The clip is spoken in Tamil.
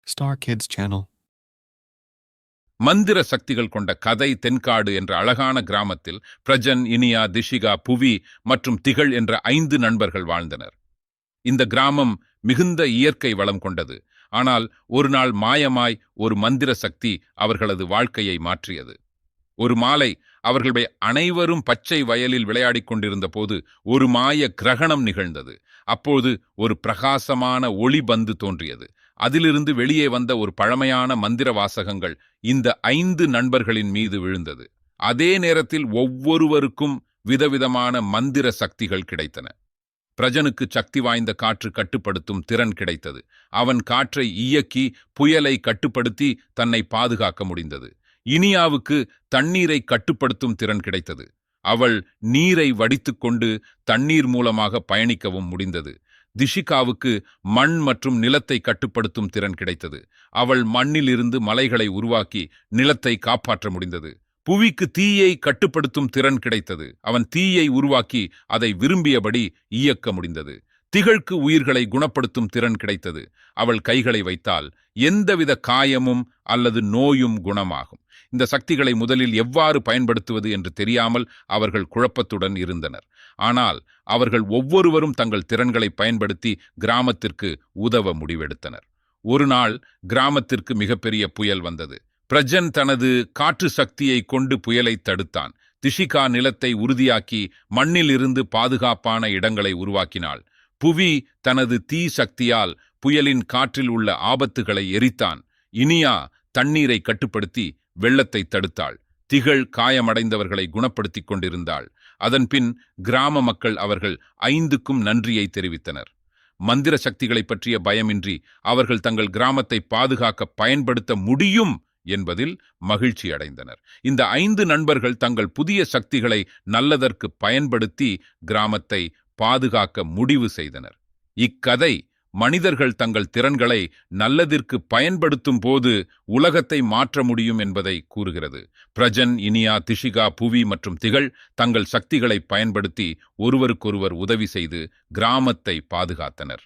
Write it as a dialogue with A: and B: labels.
A: Star Kids Channel.
B: மந்திர சக்திகள் கொண்ட கதை தென்காடு என்ற அழகான கிராமத்தில் பிரஜன், இனியா, திஷிகா, புவி மற்றும் திகழ் என்ற 5 நண்பர்கள் வாழ்ந்தனர். இந்த கிராமம் மிகுந்த இயற்கை வளம் கொண்டது. ஆனால் ஒரு நாள் மாயமாய் ஒரு மந்திர சக்தி அவர்களது வாழ்க்கையை மாற்றியது. ஒரு மாலை அவர்களுடைய அனைவரும் பச்சை வயலில் விளையாடிக் கொண்டிருந்த போது ஒரு மாய கிரகணம் நிகழ்ந்தது. அப்போது ஒரு பிரகாசமான ஒளி பந்து தோன்றியது. அதிலிருந்து வெளியே வந்த ஒரு பழமையான மந்திர வாசகங்கள் இந்த 5 நண்பர்களின் மீது விழுந்தது. அதே நேரத்தில் ஒவ்வொருவருக்கும் விதவிதமான மந்திர சக்திகள் கிடைத்தன. பிரஜனுக்கு சக்தி வாய்ந்த காற்று கட்டுப்படுத்தும் திறன் கிடைத்தது. அவன் காற்றை இயக்கி புயலை கட்டுப்படுத்தி தன்னை பாதுகாக்க முடிந்தது. இனியாவுக்கு தண்ணீரை கட்டுப்படுத்தும் திறன் கிடைத்தது. அவள் நீரை வடித்துக்கொண்டு தண்ணீர் மூலமாக பயணிக்கவும் முடிந்தது. திஷிகாவுக்கு மண் மற்றும் நிலத்தை கட்டுப்படுத்தும் திறன் கிடைத்தது. அவள் மண்ணிலிருந்து மலைகளை உருவாக்கி நிலத்தை காப்பாற்ற முடிந்தது. புவிக்கு தீயை கட்டுப்படுத்தும் திறன் கிடைத்தது. அவன் தீயை உருவாக்கி அதை விரும்பியபடி இயக்க முடிந்தது. திகழ்க்கு உயிர்களை குணப்படுத்தும் திறன் கிடைத்தது. அவள் கைகளை வைத்தால் எந்தவித காயமும் அல்லது நோயும் குணமாகும். இந்த சக்திகளை முதலில் எவ்வாறு பயன்படுத்துவது என்று தெரியாமல் அவர்கள் குழப்பத்துடன் இருந்தனர். ஆனால் அவர்கள் ஒவ்வொருவரும் தங்கள் திறன்களை பயன்படுத்தி கிராமத்திற்கு உதவ முடிவெடுத்தனர். ஒரு நாள் கிராமத்திற்கு மிகப்பெரிய புயல் வந்தது. பிரஜன் தனது காற்று சக்தியை கொண்டு புயலை தடுத்தான். திஷிகா நிலத்தை உறுதியாக்கி மண்ணில் இருந்து பாதுகாப்பான இடங்களை உருவாக்கினாள். புவி தனது தீ சக்தியால் புயலின் காற்றில் உள்ள ஆபத்துகளை எரித்தான். இனியா தண்ணீரை கட்டுப்படுத்தி வெள்ளத்தை தடுத்தாள். திகழ் காயமடைந்தவர்களை குணப்படுத்திக் கொண்டிருந்தாள். அதன்பின் கிராம மக்கள் அவர்கள் 5க்கும் நன்றியை தெரிவித்தனர். மந்திர சக்திகளை பற்றிய பயமின்றி அவர்கள் தங்கள் கிராமத்தை பாதுகாக்க பயன்படுத்த முடியும் என்பதில் மகிழ்ச்சி அடைந்தனர். இந்த 5 நண்பர்கள் தங்கள் புதிய சக்திகளை நல்லதற்கு பயன்படுத்தி கிராமத்தை பாதுகாக்க முடிவு செய்தனர். இக்கதை மனிதர்கள் தங்கள் திறன்களை நல்லதிற்கு பயன்படுத்தும் போது உலகத்தை மாற்ற முடியும் என்பதை கூறுகிறது. பிரஜன், இனியா, திஷிகா, புவி மற்றும் திகழ் தங்கள் சக்திகளை பயன்படுத்தி ஒருவருக்கொருவர் உதவி செய்து கிராமத்தை பாதுகாத்தனர்.